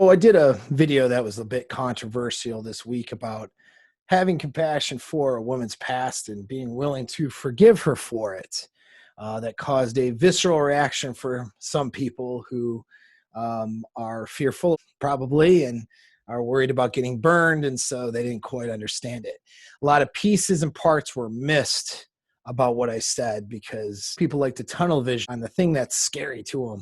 I did a video that was a bit controversial this week about having compassion for a woman's past and being willing to forgive her for it. That caused a visceral reaction for some people who are fearful, probably, and are worried about getting burned, and so they didn't quite understand it. A lot of pieces and parts were missed about what I said because people like to tunnel vision on the thing that's scary to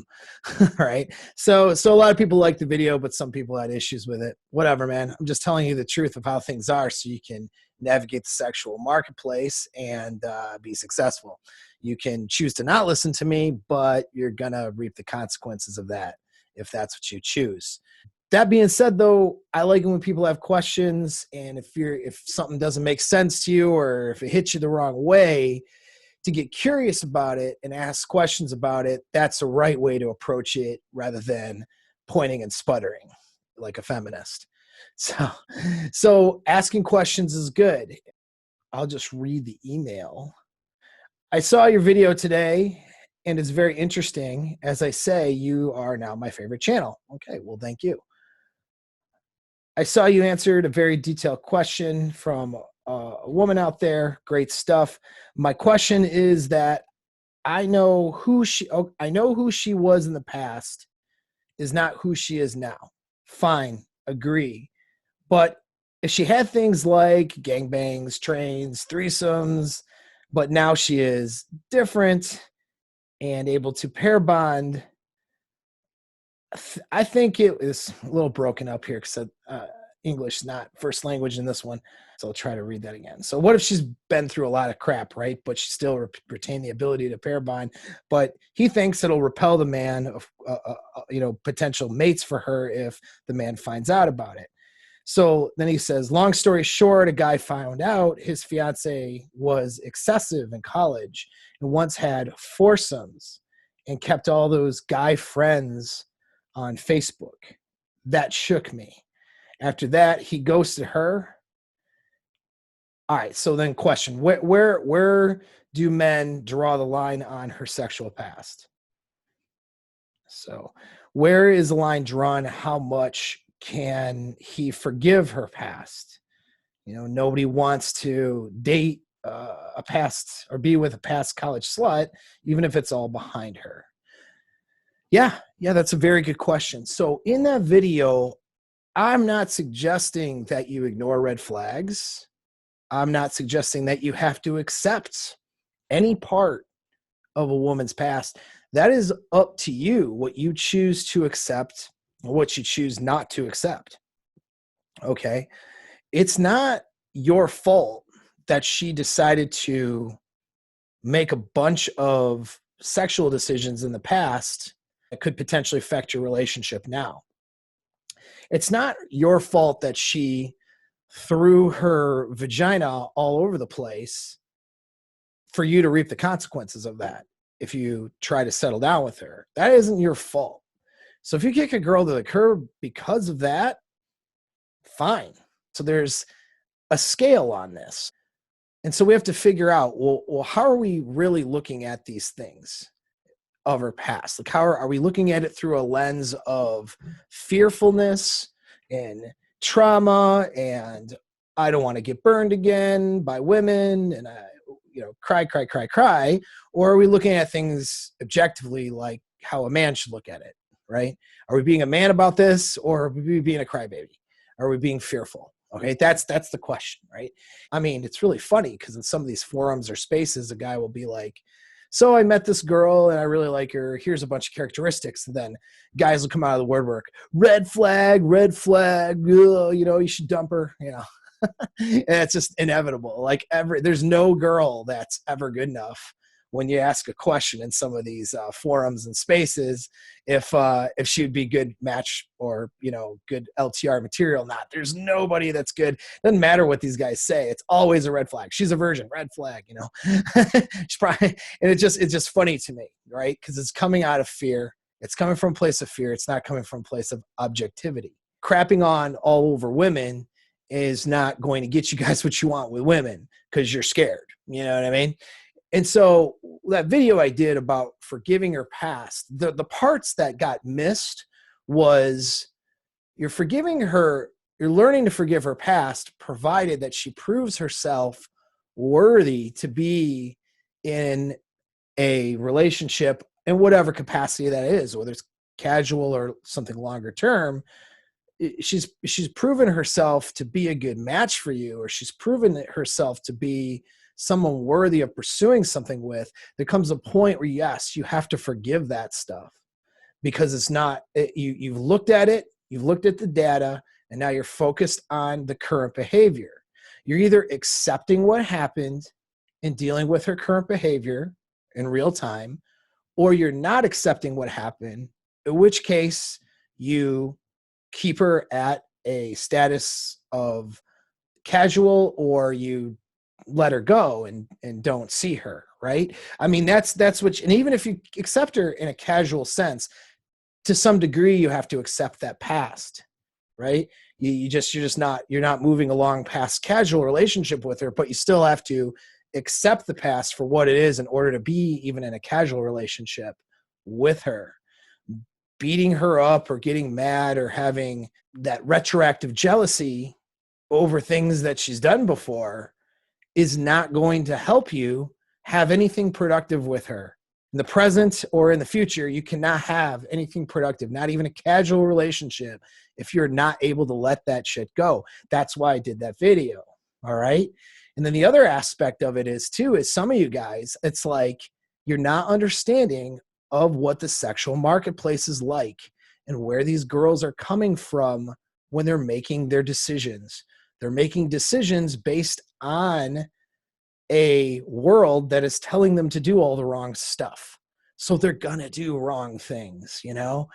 them, right? So a lot of people liked the video, but some people had issues with it. Whatever, man. I'm just telling you the truth of how things are so you can navigate the sexual marketplace and be successful. You can choose to not listen to me, but you're going to reap the consequences of that if that's what you choose. That being said, though, I like it when people have questions, and if something doesn't make sense to you or if it hits you the wrong way, to get curious about it and ask questions about it, that's the right way to approach it rather than pointing and sputtering like a feminist. So asking questions is good. I'll just read the email. I saw your video today, and it's very interesting. As I say, you are now my favorite channel. Okay, well, thank you. I saw you answered a very detailed question from a woman out there. Great stuff. My question is that I know who she was in the past is not who she is now. Fine, agree. But if she had things like gangbangs, trains, threesomes, but now she is different and able to pair bond, I think it is a little broken up here because English is not first language in this one. So I'll try to read that again. So what if she's been through a lot of crap, right? But she still retain the ability to pair bond. But he thinks it'll repel the man of, potential mates for her if the man finds out about it. So then he says, long story short, a guy found out his fiance was excessive in college and once had foursomes and kept all those guy friends on Facebook. That shook me. After that, he ghosted her. All right, so then question, where do men draw the line on her sexual past? So where is the line drawn? How much can he forgive her past? Nobody wants to date a past or be with a past college slut, even if it's all behind her. Yeah, that's a very good question. So in that video, I'm not suggesting that you ignore red flags. I'm not suggesting that you have to accept any part of a woman's past. That is up to you, what you choose to accept or what you choose not to accept. Okay? It's not your fault that she decided to make a bunch of sexual decisions in the past that could potentially affect your relationship now. It's not your fault that she threw her vagina all over the place for you to reap the consequences of that if you try to settle down with her. That isn't your fault. So if you kick a girl to the curb because of that, fine. So there's a scale on this. And so we have to figure out, well, how are we really looking at these things of her past? Like, how are we looking at it through a lens of fearfulness and trauma and I don't want to get burned again by women and cry, or are we looking at things objectively like how a man should look at it, right? Are we being a man about this, or are we being a crybaby? Are we being fearful? Okay, that's the question, right? I mean, it's really funny because in some of these forums or spaces, a guy will be like, so I met this girl and I really like her. Here's a bunch of characteristics. And then guys will come out of the woodwork, red flag, you should dump her, and it's just inevitable. Like there's no girl that's ever good enough when you ask a question in some of these forums and spaces if she would be good match or good LTR material. Not there's nobody that's good. Doesn't matter what these guys say. It's always a red flag. She's a virgin, red flag. She's probably, and it's just funny to me, right? Because it's coming out of fear. It's coming from a place of fear. It's not coming from a place of objectivity. Crapping on all over women is not going to get you guys what you want with women because you're scared. You know what I mean? And so that video I did about forgiving her past, the parts that got missed was You're forgiving her. You're learning to forgive her past, provided that she proves herself worthy to be in a relationship in whatever capacity that is, whether it's casual or something longer term. She's proven herself to be a good match for you, or she's proven herself to be someone worthy of pursuing something with. There comes a point where, yes, you have to forgive that stuff, because it's not, you've looked at it, you've looked at the data, and now you're focused on the current behavior. You're either accepting what happened and dealing with her current behavior in real time, or you're not accepting what happened, in which case you keep her at a status of casual, or you let her go and don't see her, right? I mean, that's what, and even if you accept her in a casual sense, to some degree, you have to accept that past, right? You're not moving along past casual relationship with her, but you still have to accept the past for what it is in order to be even in a casual relationship with her. Beating her up or getting mad or having that retroactive jealousy over things that she's done before is not going to help you have anything productive with her. In the present or in the future, you cannot have anything productive, not even a casual relationship, if you're not able to let that shit go. That's why I did that video. All right. And then the other aspect of it is some of you guys, it's like you're not understanding of what the sexual marketplace is like and where these girls are coming from when they're making their decisions. They're making decisions based on a world that is telling them to do all the wrong stuff. So they're going to do wrong things, you know?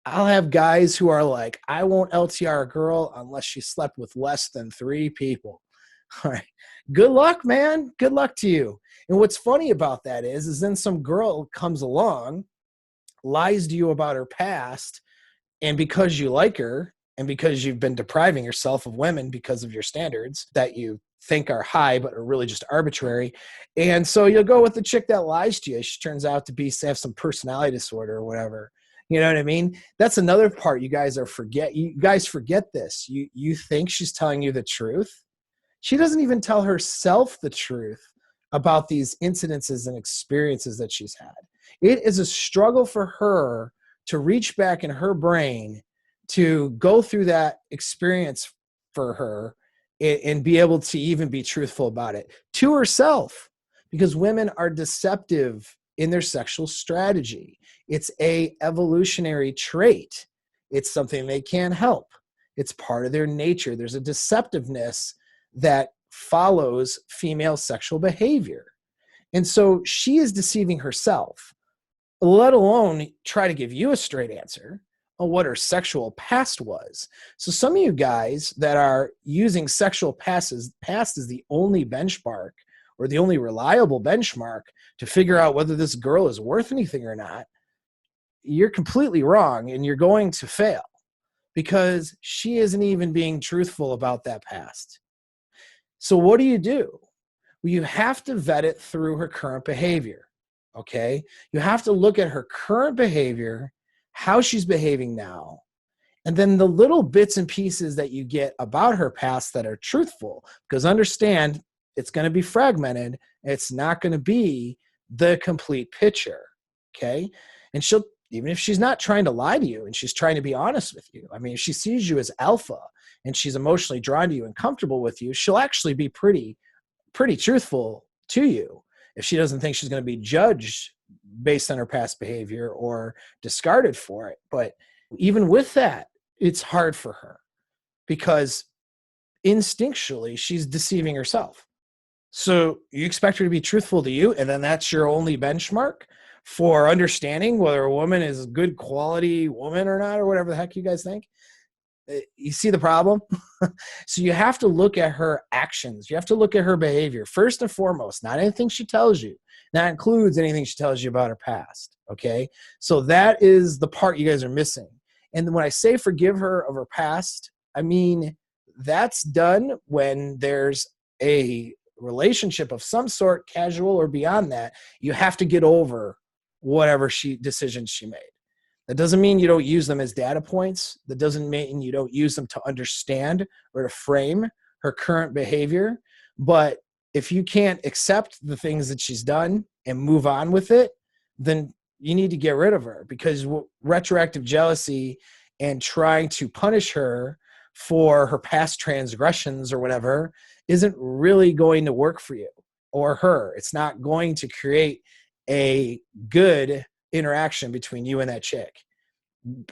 I'll have guys who are like, I won't LTR a girl unless she slept with less than 3 people. All right. Good luck, man. Good luck to you. And what's funny about that is then some girl comes along, lies to you about her past, and because you like her and because you've been depriving yourself of women because of your standards that you think are high but are really just arbitrary, and so you'll go with the chick that lies to you. She turns out to have some personality disorder or whatever. You know what I mean? That's another part you guys forget this. You think she's telling you the truth. She doesn't even tell herself the truth about these incidences and experiences that she's had. It is a struggle for her to reach back in her brain to go through that experience for her and be able to even be truthful about it to herself, because women are deceptive in their sexual strategy. It's a evolutionary trait. It's something they can't help. It's part of their nature. There's a deceptiveness that follows female sexual behavior. And so she is deceiving herself, let alone try to give you a straight answer on what her sexual past was. So some of you guys that are using sexual past as the only benchmark or the only reliable benchmark to figure out whether this girl is worth anything or not, you're completely wrong and you're going to fail, because she isn't even being truthful about that past. So what do? Well, you have to vet it through her current behavior, okay? You have to look at her current behavior, how she's behaving now, and then the little bits and pieces that you get about her past that are truthful, because understand it's going to be fragmented. It's not going to be the complete picture, okay? And she'll, even if she's not trying to lie to you and she's trying to be honest with you, I mean, if she sees you as alpha and she's emotionally drawn to you and comfortable with you, she'll actually be pretty truthful to you if she doesn't think she's going to be judged based on her past behavior or discarded for it. But even with that, it's hard for her because instinctually she's deceiving herself. So you expect her to be truthful to you, and then that's your only benchmark for understanding whether a woman is a good quality woman or not, or whatever the heck you guys think. You see the problem? So you have to look at her actions. You have to look at her behavior first and foremost, not anything she tells you. That includes anything she tells you about her past, okay? So that is the part you guys are missing. And when I say forgive her of her past, I mean that's done when there's a relationship of some sort, casual or beyond that. You have to get over whatever decisions she made. That doesn't mean you don't use them as data points. That doesn't mean you don't use them to understand or to frame her current behavior. But if you can't accept the things that she's done and move on with it, then you need to get rid of her, because retroactive jealousy and trying to punish her for her past transgressions or whatever isn't really going to work for you or her. It's not going to create a good interaction between you and that chick,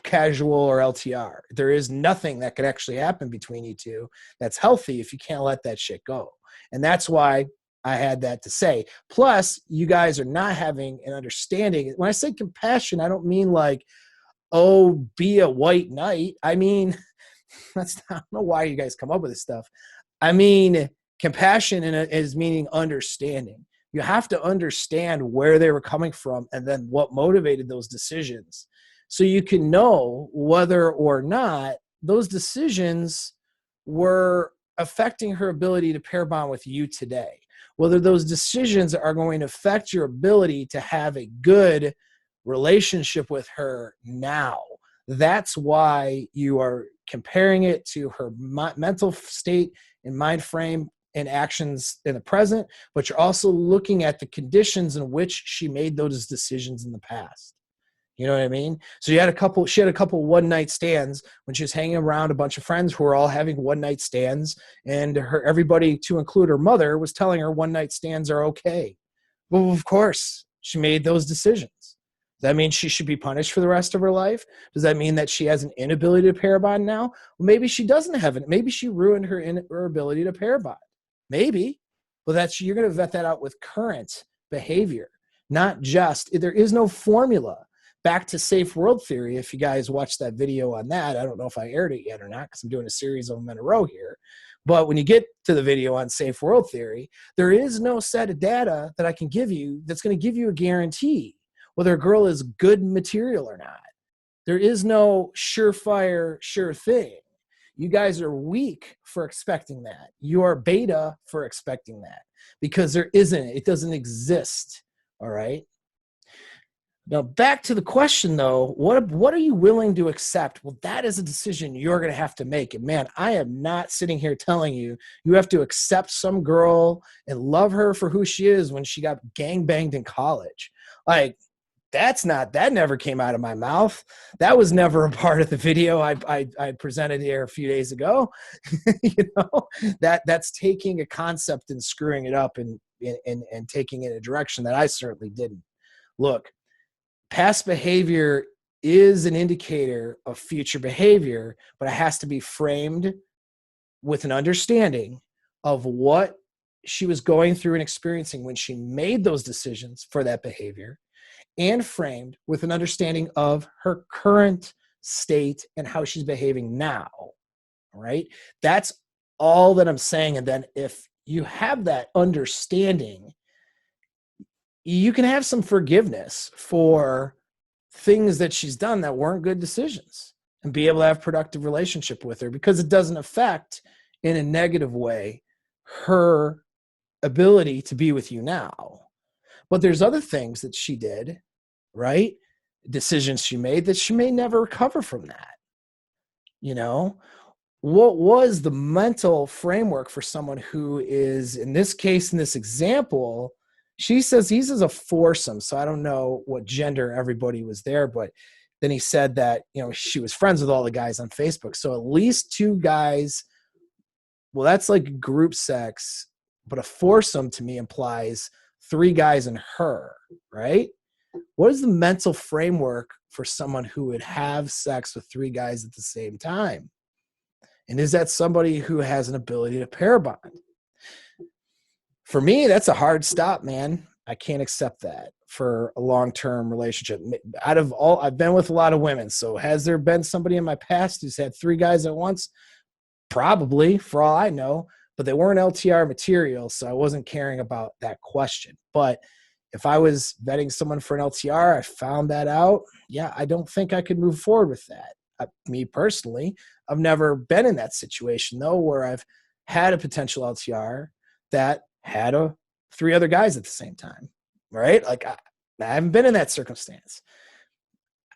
casual or LTR. There is nothing that could actually happen between you two that's healthy if you can't let that shit go. And that's why I had that to say. Plus, you guys are not having an understanding. When I say compassion, I don't mean like, oh, be a white knight. I mean, I don't know why you guys come up with this stuff. I mean, compassion is meaning understanding. You have to understand where they were coming from and then what motivated those decisions, so you can know whether or not those decisions were affecting her ability to pair bond with you today, whether those decisions are going to affect your ability to have a good relationship with her now. That's why you are comparing it to her mental state and mind frame and actions in the present, but you're also looking at the conditions in which she made those decisions in the past. You know what I mean? So she had a couple one night stands when she was hanging around a bunch of friends who were all having one night stands, and everybody, to include her mother, was telling her one night stands are okay. Well, of course, she made those decisions. Does that mean she should be punished for the rest of her life? Does that mean that she has an inability to pair bond now? Well, maybe she doesn't have it. Maybe she ruined her ability to pair bond. Maybe. But you're going to vet that out with current behavior, not just, there is no formula. Back to safe world theory, if you guys watched that video on that, I don't know if I aired it yet or not, because I'm doing a series of them in a row here. But when you get to the video on safe world theory, there is no set of data that I can give you that's going to give you a guarantee whether a girl is good material or not. There is no surefire, sure thing. You guys are weak for expecting that. You are beta for expecting that, because it doesn't exist. All right. Now, back to the question, though, what are you willing to accept? Well, that is a decision you're going to have to make. And, man, I am not sitting here telling you have to accept some girl and love her for who she is when she got gangbanged in college. Like, that never came out of my mouth. That was never a part of the video I presented here a few days ago. That's taking a concept and screwing it up and taking it in a direction that I certainly didn't. Look, past behavior is an indicator of future behavior, but it has to be framed with an understanding of what she was going through and experiencing when she made those decisions for that behavior, and framed with an understanding of her current state and how she's behaving now. All right? That's all that I'm saying. And then if you have that understanding, you can have some forgiveness for things that she's done that weren't good decisions, and be able to have a productive relationship with her, because it doesn't affect in a negative way her ability to be with you now. But there's other things that she did, right? Decisions she made that she may never recover from that. What was the mental framework for someone who is, in this case, in this example, she says he's as a foursome. So I don't know what gender everybody was there, but then he said that, she was friends with all the guys on Facebook. So at least two guys. Well, that's like group sex, but a foursome to me implies three guys and her, right? What is the mental framework for someone who would have sex with three guys at the same time? And is that somebody who has an ability to pair bond? For me, that's a hard stop, man. I can't accept that for a long-term relationship. I've been with a lot of women. So has there been somebody in my past who's had three guys at once? Probably, for all I know, but they weren't LTR material. So I wasn't caring about that question. But if I was vetting someone for an LTR, I found that out. Yeah, I don't think I could move forward with that. Me personally, I've never been in that situation, though, where I've had a potential LTR that had three other guys at the same time, right? Like I haven't been in that circumstance.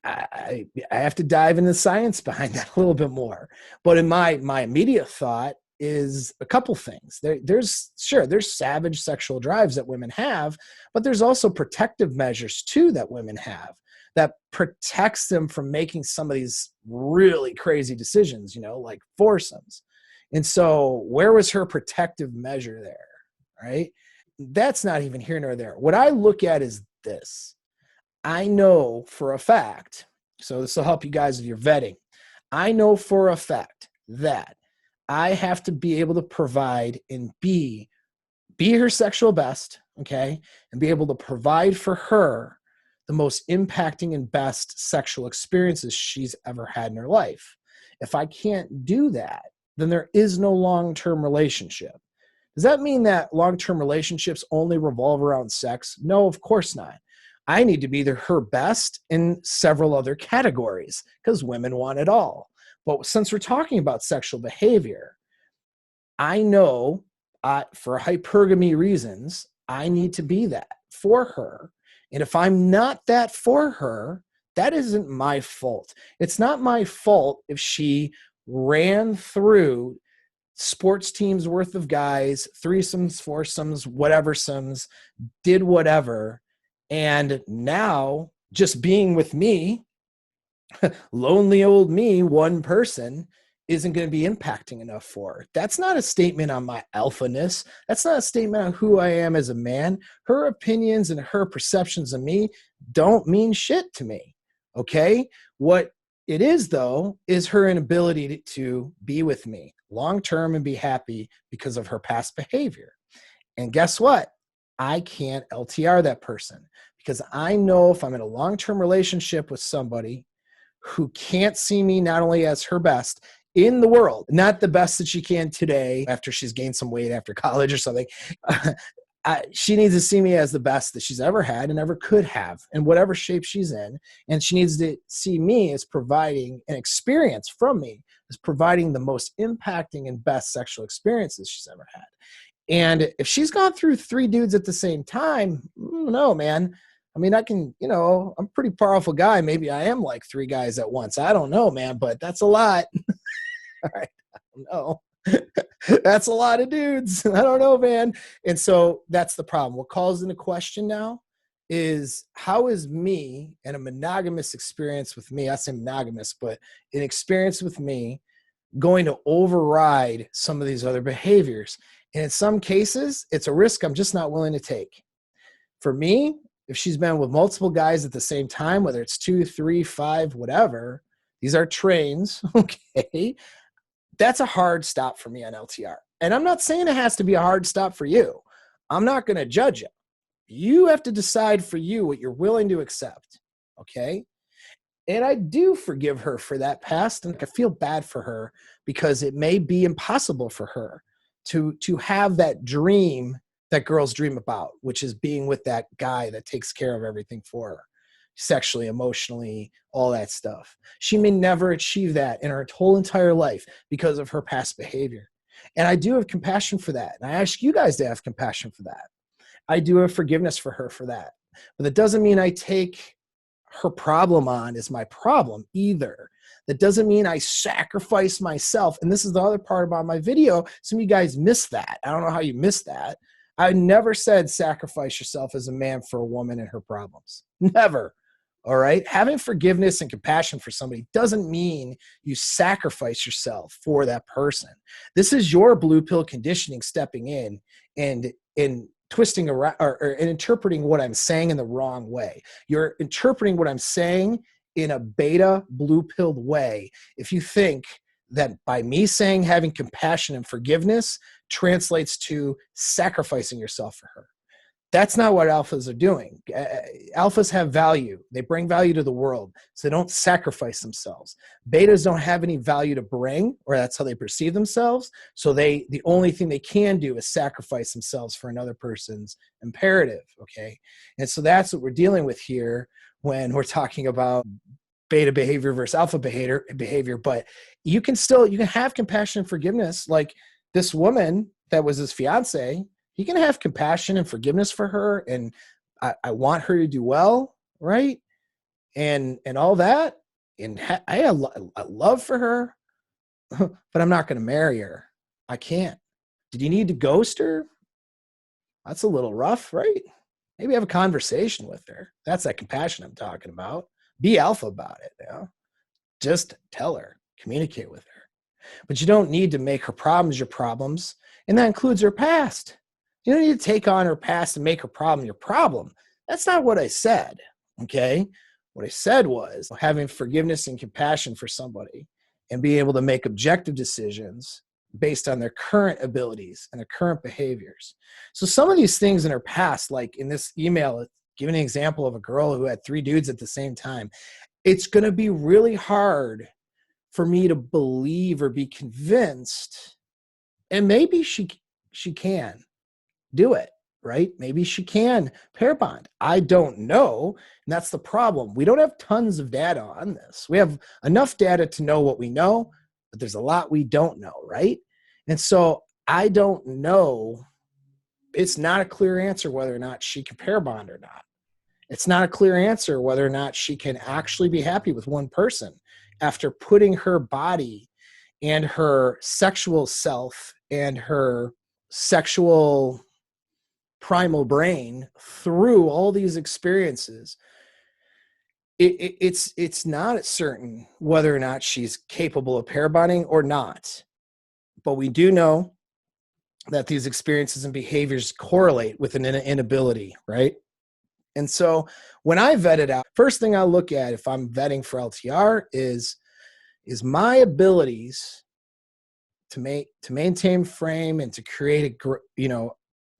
I have to dive into the science behind that a little bit more. But in my immediate thought is a couple things. There's savage sexual drives that women have, but there's also protective measures too that women have that protects them from making some of these really crazy decisions, like foursomes. And so where was her protective measure there, right? That's not even here nor there. What I look at is this. I know for a fact, so this will help you guys with your vetting. I know for a fact that I have to be able to provide and be her sexual best, okay? And be able to provide for her the most impacting and best sexual experiences she's ever had in her life. If I can't do that, then there is no long-term relationship. Does that mean that long-term relationships only revolve around sex? No, of course not. I need to be her best in several other categories because women want it all. But since we're talking about sexual behavior, I know for hypergamy reasons, I need to be that for her. And if I'm not that for her, that isn't my fault. It's not my fault if she ran through sports teams worth of guys, threesomes, foursomes, whatever sums, did whatever. And now just being with me, lonely old me, one person, isn't going to be impacting enough for her. That's not a statement on my alphaness. That's not a statement on who I am as a man. Her opinions and her perceptions of me don't mean shit to me. Okay? What it is, though, is her inability to be with me long-term and be happy because of her past behavior. And guess what? I can't LTR that person because I know if I'm in a long-term relationship with somebody who can't see me not only as her best in the world, not the best that she can today after she's gained some weight after college or something, she needs to see me as the best that she's ever had and ever could have in whatever shape she's in. And she needs to see me as providing an experience from me, as providing the most impacting and best sexual experiences she's ever had. And if she's gone through 3 dudes at the same time, no, man. I mean, I can, I'm a pretty powerful guy. Maybe I am like 3 guys at once. I don't know, man, but that's a lot. All right. I don't know. That's a lot of dudes. I don't know, man. And so that's the problem. What calls into question now is how is me and a monogamous experience with me, I say monogamous, but an experience with me going to override some of these other behaviors? And in some cases, it's a risk I'm just not willing to take. For me, if she's been with multiple guys at the same time, whether it's 2, 3, 5, whatever, these are trains, okay? That's a hard stop for me on LTR. And I'm not saying it has to be a hard stop for you. I'm not going to judge you. You have to decide for you what you're willing to accept, okay? And I do forgive her for that past, and I feel bad for her because it may be impossible for her to have that dream that girls dream about, which is being with that guy that takes care of everything for her, sexually, emotionally, all that stuff. She may never achieve that in her whole entire life because of her past behavior. And I do have compassion for that. And I ask you guys to have compassion for that. I do have forgiveness for her for that. But that doesn't mean I take her problem on as my problem either. That doesn't mean I sacrifice myself. And this is the other part about my video. Some of you guys missed that. I don't know how you missed that. I never said sacrifice yourself as a man for a woman and her problems. Never. All right. Having forgiveness and compassion for somebody doesn't mean you sacrifice yourself for that person. This is your blue pill conditioning stepping in and twisting around or interpreting what I'm saying in the wrong way. You're interpreting what I'm saying in a beta blue pilled way if you think that by me saying having compassion and forgiveness translates to sacrificing yourself for her. That's not what alphas are doing. Alphas have value. They bring value to the world, so they don't sacrifice themselves. Betas don't have any value to bring, or that's how they perceive themselves. So the only thing they can do is sacrifice themselves for another person's imperative, okay? And so that's what we're dealing with here when we're talking about beta behavior versus alpha behavior. But you can have compassion and forgiveness. Like this woman that was his fiance, you can have compassion and forgiveness for her, and I want her to do well, right? and all that. And I have a love for her, but I'm not going to marry her. I can't. Did you need to ghost her? That's a little rough, right? Maybe have a conversation with her. That's that compassion I'm talking about. Be alpha about it. Just tell her, communicate with her. But you don't need to make her problems your problems. And that includes her past. You don't need to take on her past and make her problem your problem. That's not what I said. Okay. What I said was having forgiveness and compassion for somebody and being able to make objective decisions based on their current abilities and their current behaviors. So some of these things in her past, like in this email, giving an example of a girl who had 3 dudes at the same time, it's going to be really hard for me to believe or be convinced. And maybe she can do it, right? Maybe she can pair bond. I don't know. And that's the problem. We don't have tons of data on this. We have enough data to know what we know, but there's a lot we don't know, right? And so I don't know. It's not a clear answer whether or not she can pair bond or not. It's not a clear answer whether or not she can actually be happy with one person after putting her body and her sexual self and her sexual primal brain through all these experiences. It's not certain whether or not she's capable of pair bonding or not. But we do know that these experiences and behaviors correlate with an inability, right? And so when I vet it out, first thing I look at if I'm vetting for LTR is my abilities to maintain frame and to create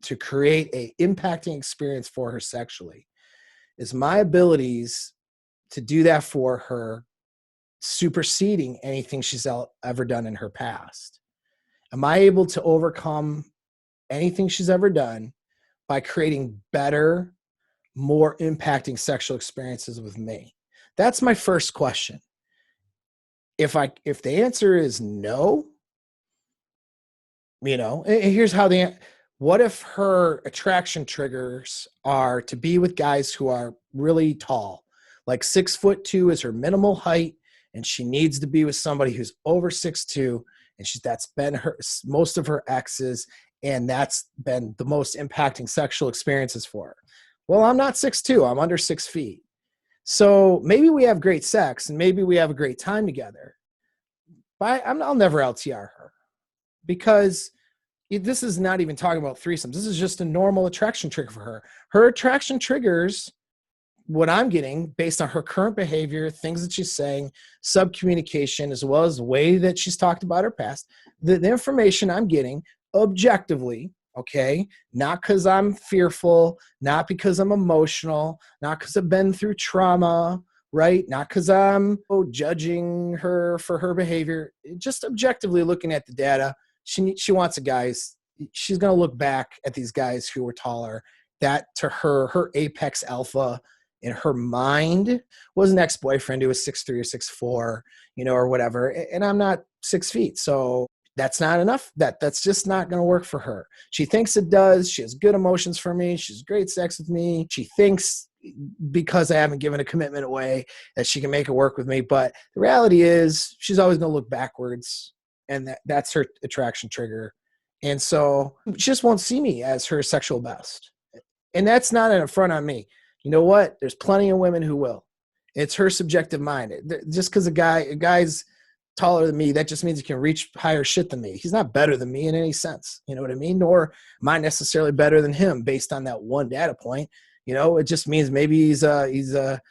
to create a impacting experience for her sexually. Is my abilities to do that for her superseding anything she's ever done in her past? Am I able to overcome anything she's ever done by creating better, more impacting sexual experiences with me? That's my first question. If the answer is no, here's how what if her attraction triggers are to be with guys who are really tall, like 6'2" is her minimal height, and she needs to be with somebody who's over 6'2", and that's been her most of her exes, and that's been the most impacting sexual experiences for her. Well, I'm not 6'2", I'm under 6 feet. So maybe we have great sex and maybe we have a great time together, but I'll never LTR her, because this is not even talking about threesomes. This is just a normal attraction trigger for her. Her attraction triggers, what I'm getting based on her current behavior, things that she's saying, sub-communication, as well as the way that she's talked about her past, the information I'm getting objectively, okay, not because I'm fearful, not because I'm emotional, not because I've been through trauma, right? Not because I'm judging her for her behavior, just objectively looking at the data. She wants a guys. She's going to look back at these guys who were taller. That to her apex alpha in her mind was an ex-boyfriend who was 6'3" or 6'4", or whatever. And I'm not 6 feet. So that's not enough. That's just not going to work for her. She thinks it does. She has good emotions for me. She's great sex with me. She thinks because I haven't given a commitment away that she can make it work with me. But the reality is she's always going to look backwards. And that's her attraction trigger. And so she just won't see me as her sexual best. And that's not an affront on me. You know what? There's plenty of women who will. It's her subjective mind. Just because a guy's taller than me, that just means he can reach higher shit than me. He's not better than me in any sense. You know what I mean? Nor am I necessarily better than him based on that one data point. It just means maybe he's better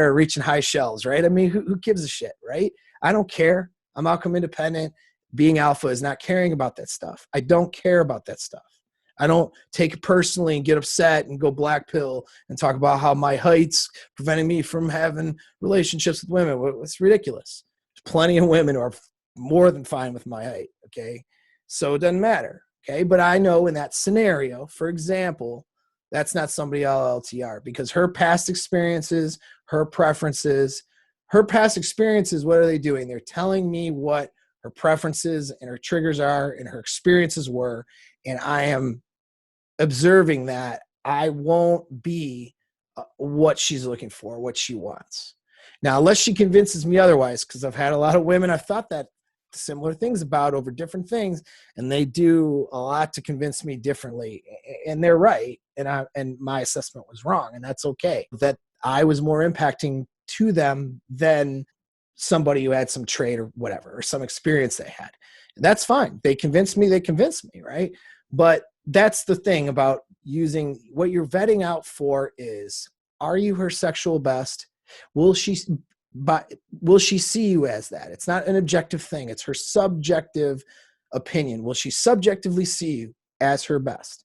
at reaching high shelves, right? I mean, who gives a shit, right? I don't care. I'm outcome independent. Being alpha is not caring about that stuff. I don't care about that stuff. I don't take it personally and get upset and go black pill and talk about how my height's preventing me from having relationships with women. It's ridiculous. There's plenty of women who are more than fine with my height, okay? So it doesn't matter, okay? But I know in that scenario, for example, that's not somebody I'll LTR, because her past experiences, her preferences, what are they doing? They're telling me what her preferences and her triggers are and her experiences were, and I am observing that. I won't be what she's looking for, what she wants. Now, unless she convinces me otherwise, because I've had a lot of women I've thought that similar things about over different things, and they do a lot to convince me differently, and they're right, and my assessment was wrong, and that's okay. That I was more impacting to them than somebody who had some trait or whatever, or some experience they had. That's fine. They convinced me, right? But that's the thing about using what you're vetting out for is, are you her sexual best? Will she see you as that? It's not an objective thing. It's her subjective opinion. Will she subjectively see you as her best?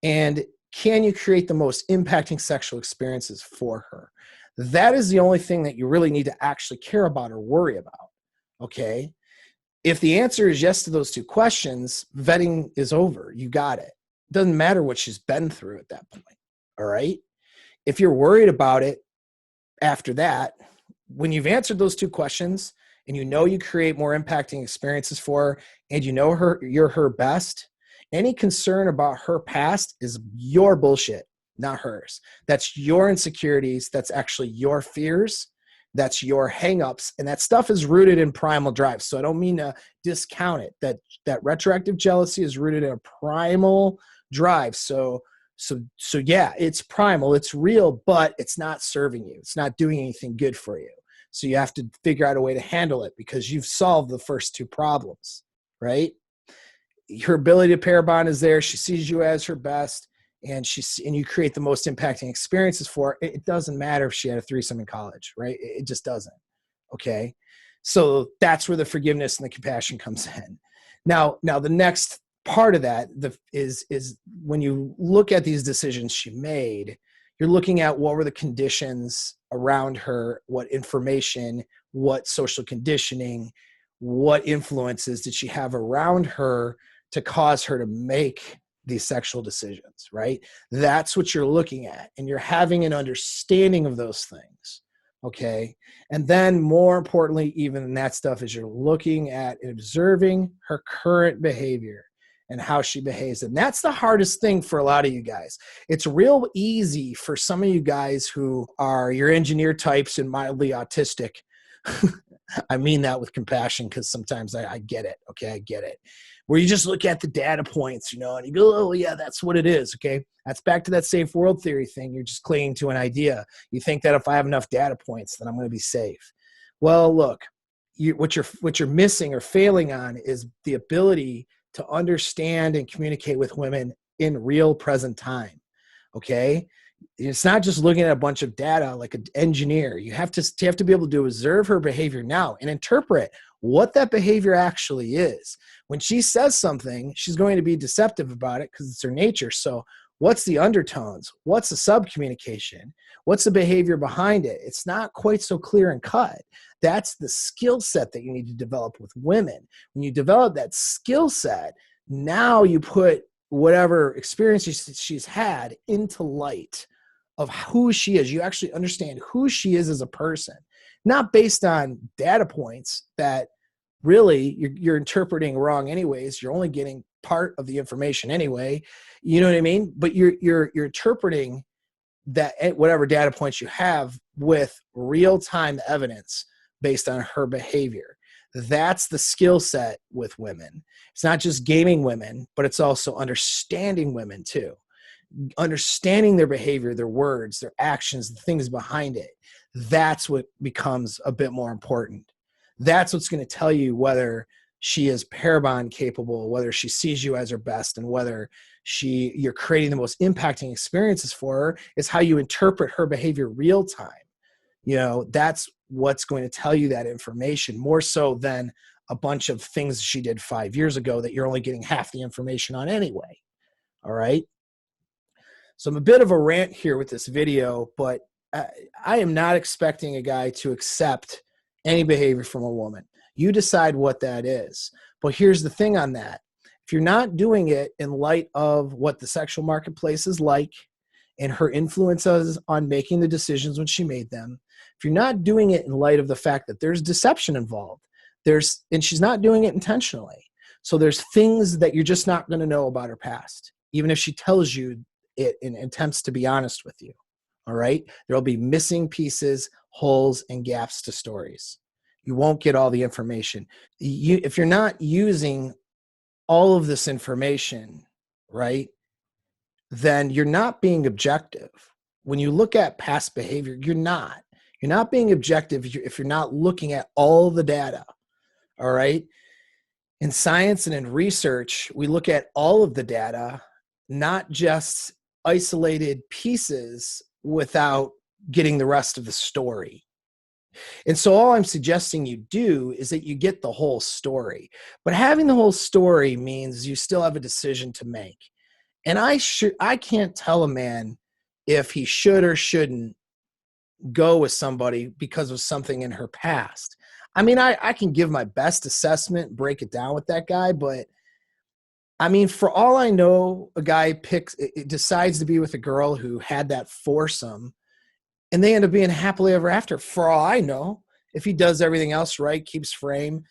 And can you create the most impacting sexual experiences for her? That is the only thing that you really need to actually care about or worry about. Okay. If the answer is yes to those two questions, vetting is over. You got it. Doesn't matter what she's been through at that point. All right. If you're worried about it after that, when you've answered those two questions and you know you create more impacting experiences for her and you know you're her best, any concern about her past is your bullshit, not hers. That's your insecurities. That's actually your fears. That's your hangups. And that stuff is rooted in primal drive. So I don't mean to discount it. That retroactive jealousy is rooted in a primal drive. So yeah, it's primal, it's real, but it's not serving you. It's not doing anything good for you. So you have to figure out a way to handle it because you've solved the first two problems, right? Her ability to pair bond is there. She sees you as her best, and you create the most impacting experiences for her. It doesn't matter if she had a threesome in college, right? It just doesn't. Okay. So that's where the forgiveness and the compassion comes in. Now the next part of that is when you look at these decisions she made, you're looking at what were the conditions around her, what information, what social conditioning, what influences did she have around her to cause her to make these sexual decisions, right? That's what you're looking at. And you're having an understanding of those things. Okay. And then more importantly, even than that stuff, is you're looking at and observing her current behavior and how she behaves. And that's the hardest thing for a lot of you guys. It's real easy for some of you guys who are your engineer types and mildly autistic. I mean that with compassion because sometimes I get it. Okay, I get it. Where you just look at the data points, and you go, oh yeah, that's what it is. Okay, that's back to that safe world theory thing. You're just clinging to an idea. You think that if I have enough data points, then I'm going to be safe. Well, look, what you're missing or failing on is the ability to understand and communicate with women in real present time. Okay. It's not just looking at a bunch of data like an engineer. You have to be able to observe her behavior now and interpret what that behavior actually is. When she says something, she's going to be deceptive about it because it's her nature. So what's the undertones? What's the subcommunication? What's the behavior behind it? It's not quite so clear and cut. That's the skill set that you need to develop with women. When you develop that skill set, now you put whatever experiences she's had into light of who she is. You actually understand who she is as a person, not based on data points that really you're interpreting wrong anyways. You're only getting part of the information anyway. You know what I mean? But you're interpreting that whatever data points you have with real-time evidence based on her behavior. That's the skill set with women. It's not just gaming women, but it's also understanding women too. Understanding their behavior, their words, their actions, the things behind it. That's what becomes a bit more important. That's what's going to tell you whether she is pair bond capable, whether she sees you as her best, and whether you're creating the most impacting experiences for her. Is how you interpret her behavior real time. That's what's going to tell you that information, more so than a bunch of things she did 5 years ago that you're only getting half the information on anyway. All right. So I'm a bit of a rant here with this video, but I am not expecting a guy to accept any behavior from a woman. You decide what that is. But here's the thing on that. If you're not doing it in light of what the sexual marketplace is like and her influences on making the decisions when she made them, if you're not doing it in light of the fact that there's deception involved, and she's not doing it intentionally. So there's things that you're just not going to know about her past, even if she tells you it and attempts to be honest with you. All right. There'll be missing pieces, holes, and gaps to stories. You won't get all the information. If you're not using all of this information, right, then you're not being objective. When you look at past behavior, you're not. You're not being objective if you're not looking at all the data. All right. In science and in research, we look at all of the data, not just isolated pieces without getting the rest of the story. And so all I'm suggesting you do is that you get the whole story. But having the whole story means you still have a decision to make. And I can't tell a man if he should or shouldn't go with somebody because of something in her past. I mean, I can give my best assessment, break it down with that guy, but I mean, for all I know, a guy decides to be with a girl who had that foursome, and they end up being happily ever after. For all I know, if he does everything else right, keeps frame,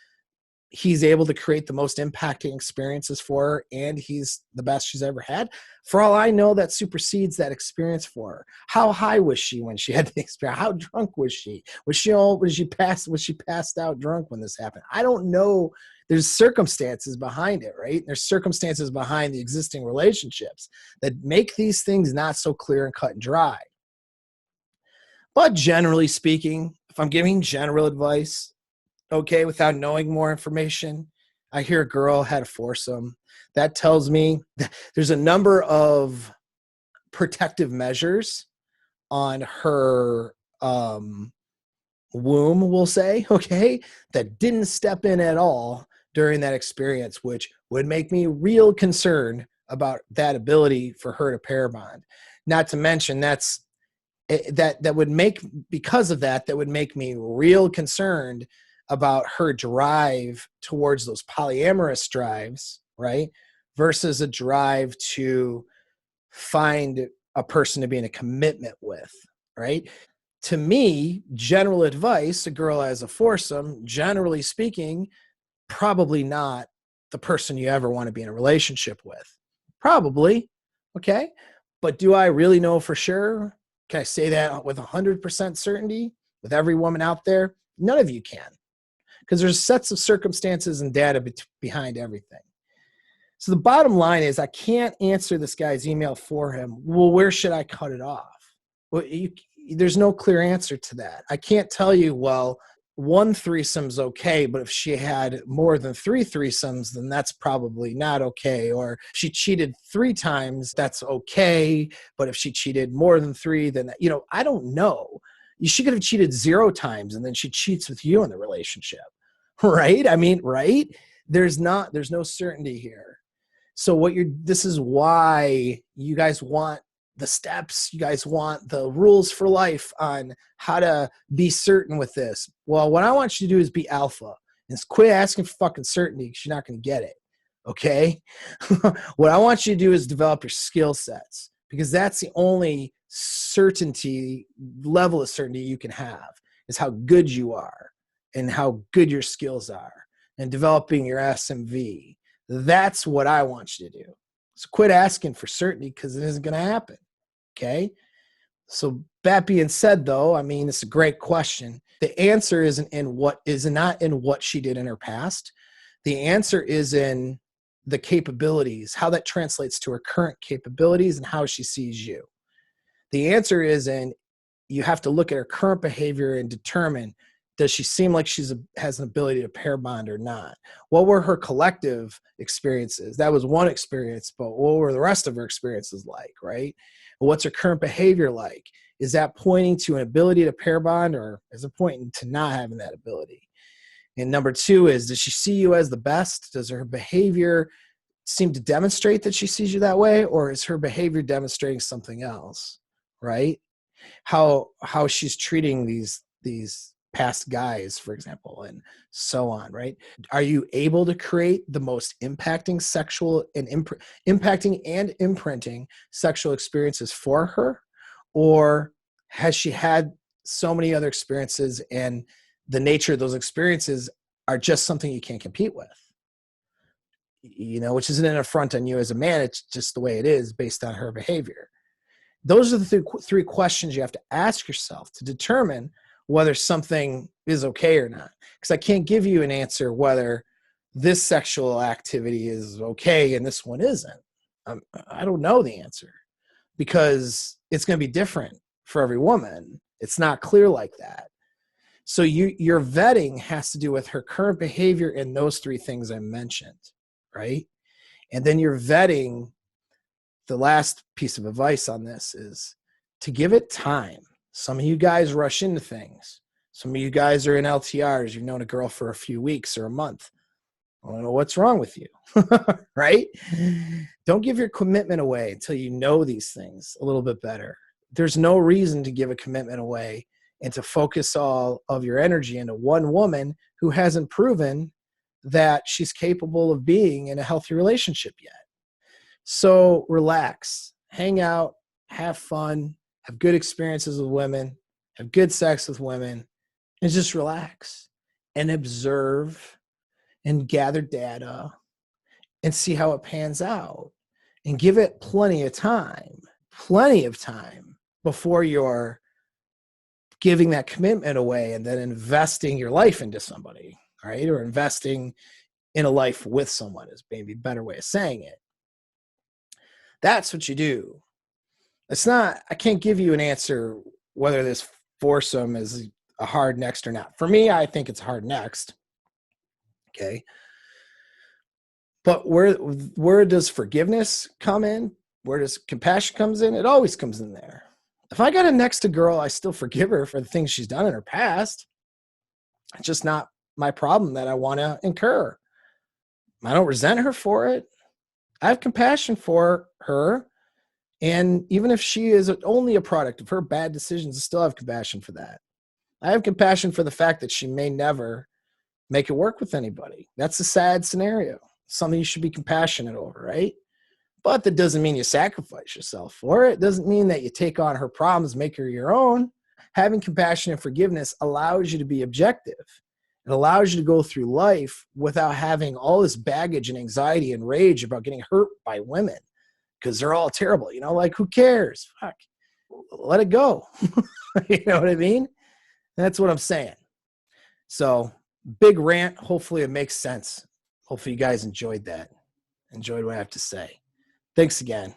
he's able to create the most impacting experiences for her, and he's the best she's ever had. For all I know, that supersedes that experience for her. How high was she when she had the experience? How drunk was she? Was she passed out drunk when this happened? I don't know. There's circumstances behind it, right? There's circumstances behind the existing relationships that make these things not so clear and cut and dry. But generally speaking, if I'm giving general advice, okay, without knowing more information, I hear a girl had a foursome. That tells me there's a number of protective measures on her womb, we'll say, okay, that didn't step in at all during that experience, which would make me real concerned about that ability for her to pair bond. Not to mention that would make, because of that would make me real concerned about her drive towards those polyamorous drives, right? Versus a drive to find a person to be in a commitment with, right? To me, general advice, a girl has a foursome, generally speaking, probably not the person you ever want to be in a relationship with. Probably, okay? But do I really know for sure? Can I say that with 100% certainty with every woman out there? None of you can, because there's sets of circumstances and data behind everything. So the bottom line is I can't answer this guy's email for him. Well, where should I cut it off? Well, there's no clear answer to that. I can't tell you, well, one threesome's okay, but if she had more than three threesomes, then that's probably not okay. Or she cheated 3 times, that's okay. But if she cheated more than 3, then, I don't know. She could have cheated 0 times and then she cheats with you in the relationship, right? I mean, right? There's no certainty here. So this is why you guys want the steps, you guys want the rules for life on how to be certain with this. Well, what I want you to do is be alpha and quit asking for fucking certainty, because you're not going to get it. Okay. What I want you to do is develop your skill sets, because that's the only level of certainty you can have, is how good you are and how good your skills are, and developing your SMV. That's what I want you to do. So quit asking for certainty, because it isn't going to happen. Okay. So that being said, though, I mean, it's a great question. The answer is not in what she did in her past. The answer is in the capabilities, how that translates to her current capabilities and how she sees you. The answer is you have to look at her current behavior and determine, does she seem like has an ability to pair bond or not? What were her collective experiences? That was one experience, but what were the rest of her experiences like, right? What's her current behavior like? Is that pointing to an ability to pair bond, or is it pointing to not having that ability? And number 2 is, does she see you as the best? Does her behavior seem to demonstrate that she sees you that way, or is her behavior demonstrating something else, right? How she's treating these past guys, for example, and so on, right? Are you able to create the most impacting sexual and impacting and imprinting sexual experiences for her? Or has she had so many other experiences, and the nature of those experiences are just something you can't compete with? Which isn't an affront on you as a man. It's just the way it is based on her behavior. Those are the three questions you have to ask yourself to determine whether something is okay or not. Because I can't give you an answer whether this sexual activity is okay and this one isn't. I don't know the answer because it's going to be different for every woman. It's not clear like that. So your vetting has to do with her current behavior in those three things I mentioned, right? And then you're vetting. The last piece of advice on this is to give it time. Some of you guys rush into things. Some of you guys are in LTRs. You've known a girl for a few weeks or a month. I don't know what's wrong with you, right? Don't give your commitment away until you know these things a little bit better. There's no reason to give a commitment away and to focus all of your energy into one woman who hasn't proven that she's capable of being in a healthy relationship yet. So relax, hang out, have fun, have good experiences with women, have good sex with women, and just relax and observe and gather data and see how it pans out and give it plenty of time before you're giving that commitment away and then investing your life into somebody, right? Or investing in a life with someone is maybe a better way of saying it. That's what you do. It's not, I can't give you an answer whether this foursome is a hard next or not. For me, I think it's hard next. Okay. But where does forgiveness come in? Where does compassion comes in? It always comes in there. If I got a next to girl, I still forgive her for the things she's done in her past. It's just not my problem that I want to incur. I don't resent her for it. I have compassion for her. And even if she is only a product of her bad decisions, I still have compassion for that. I have compassion for the fact that she may never make it work with anybody. That's a sad scenario. Something you should be compassionate over, right? But that doesn't mean you sacrifice yourself for it. It doesn't mean that you take on her problems, make her your own. Having compassion and forgiveness allows you to be objective. It allows you to go through life without having all this baggage and anxiety and rage about getting hurt by women because they're all terrible. You know, like, who cares? Fuck. Let it go. You know what I mean? That's what I'm saying. So, big rant. Hopefully it makes sense. Hopefully you guys enjoyed that. Enjoyed what I have to say. Thanks again.